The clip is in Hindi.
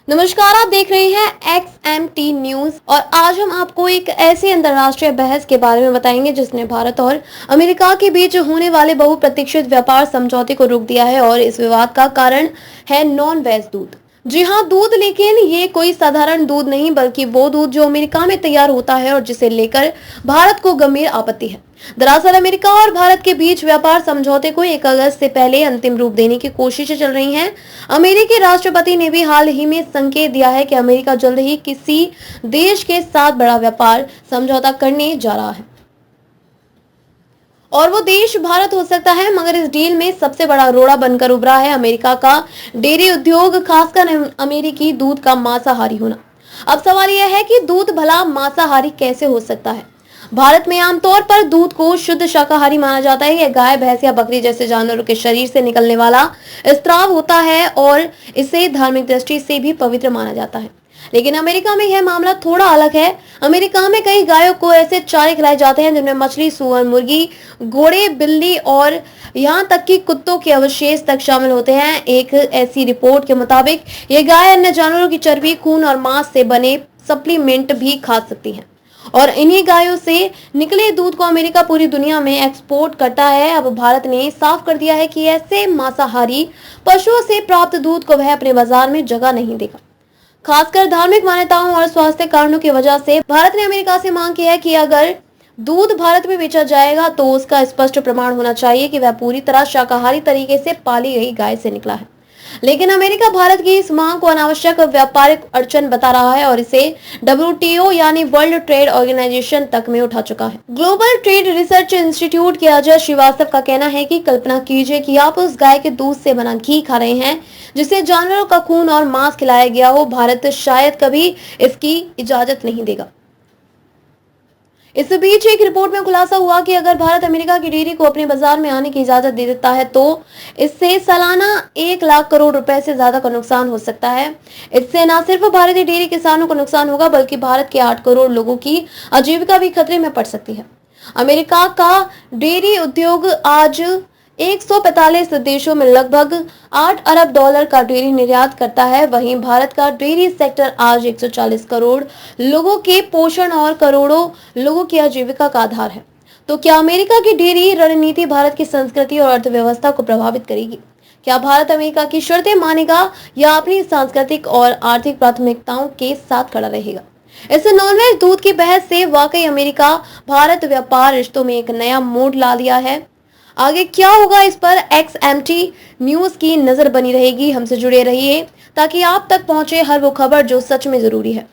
नमस्कार, आप देख रहे हैं XMT न्यूज और आज हम आपको एक ऐसी अंतर्राष्ट्रीय बहस के बारे में बताएंगे जिसने भारत और अमेरिका के बीच होने वाले बहुप्रतीक्षित व्यापार समझौते को रोक दिया है। और इस विवाद का कारण है नॉन वेज दूध। जी हाँ, दूध, लेकिन ये कोई साधारण दूध नहीं बल्कि वो दूध जो अमेरिका में तैयार होता है और जिसे लेकर भारत को गंभीर आपत्ति है। दरअसल अमेरिका और भारत के बीच व्यापार समझौते को 1 अगस्त से पहले अंतिम रूप देने की कोशिशें चल रही हैं। अमेरिकी राष्ट्रपति ने भी हाल ही में संकेत दिया है कि अमेरिका जल्द ही किसी देश के साथ बड़ा व्यापार समझौता करने जा रहा है और वो देश भारत हो सकता है। मगर इस डील में सबसे बड़ा रोड़ा बनकर उभरा है अमेरिका का डेयरी उद्योग, खासकर अमेरिकी दूध का मांसाहारी होना। अब सवाल यह है कि दूध भला मांसाहारी कैसे हो सकता है। भारत में आमतौर पर दूध को शुद्ध शाकाहारी माना जाता है। यह गाय, भैंस या बकरी जैसे जानवरों के शरीर से निकलने वाला स्राव होता है और इसे धार्मिक दृष्टि से भी पवित्र माना जाता है। लेकिन अमेरिका में यह मामला थोड़ा अलग है। अमेरिका में कई गायों को ऐसे चारे खिलाए जाते हैं जिनमें मछली, सुअर, मुर्गी, घोड़े, बिल्ली और यहाँ तक कि कुत्तों के अवशेष तक शामिल होते हैं। एक ऐसी रिपोर्ट के मुताबिक ये गाय अन्य जानवरों की चर्बी, खून और मांस से बने सप्लीमेंट भी खा सकती हैं और इन्हीं गायों से निकले दूध को अमेरिका पूरी दुनिया में एक्सपोर्ट करता है। अब भारत ने साफ कर दिया है कि ऐसे मांसाहारी पशुओं से प्राप्त दूध को वह अपने बाजार में जगह नहीं देगा। खासकर धार्मिक मान्यताओं और स्वास्थ्य कारणों की वजह से भारत ने अमेरिका से मांग की है कि अगर दूध भारत में बेचा जाएगा तो उसका स्पष्ट प्रमाण होना चाहिए कि वह पूरी तरह शाकाहारी तरीके से पाली गई गाय से निकला है। लेकिन अमेरिका भारत की इस मांग को अनावश्यक व्यापारिक अड़चन बता रहा है और इसे WTO यानी वर्ल्ड ट्रेड ऑर्गेनाइजेशन तक में उठा चुका है। ग्लोबल ट्रेड रिसर्च इंस्टीट्यूट के अजय श्रीवास्तव का कहना है कि कल्पना कीजिए कि आप उस गाय के दूध से बना घी खा रहे हैं जिसे जानवरों का खून और मांस खिलाया गया हो। भारत शायद कभी इसकी इजाजत नहीं देगा। इस बीच एक रिपोर्ट में खुलासा हुआ कि अगर भारत अमेरिका की डेयरी को अपने बाजार में आने की इजाजत दे देता है तो इससे सालाना 1 लाख करोड़ रुपए से ज्यादा का नुकसान हो सकता है। इससे न सिर्फ भारतीय डेयरी किसानों को नुकसान होगा बल्कि भारत के 8 करोड़ लोगों की आजीविका भी खतरे में पड़ सकती है। अमेरिका का डेयरी उद्योग आज 145 देशों में लगभग 8 अरब डॉलर का डेयरी निर्यात करता है। वहीं भारत का डेयरी सेक्टर आज 140 करोड़ लोगों के पोषण और करोड़ों लोगों की आजीविका का आधार है। तो क्या अमेरिका की डेयरी रणनीति भारत की संस्कृति और अर्थव्यवस्था को प्रभावित करेगी? क्या भारत अमेरिका की शर्तें मानेगा या अपनी सांस्कृतिक और आर्थिक प्राथमिकताओं के साथ खड़ा रहेगा? इस नॉनवेज दूध की बहस से वाकई अमेरिका भारत व्यापार रिश्तों में एक नया मोड़ ला दिया है। आगे क्या होगा, इस पर XMT न्यूज की नजर बनी रहेगी। हमसे जुड़े रहिए ताकि आप तक पहुंचे हर वो खबर जो सच में जरूरी है।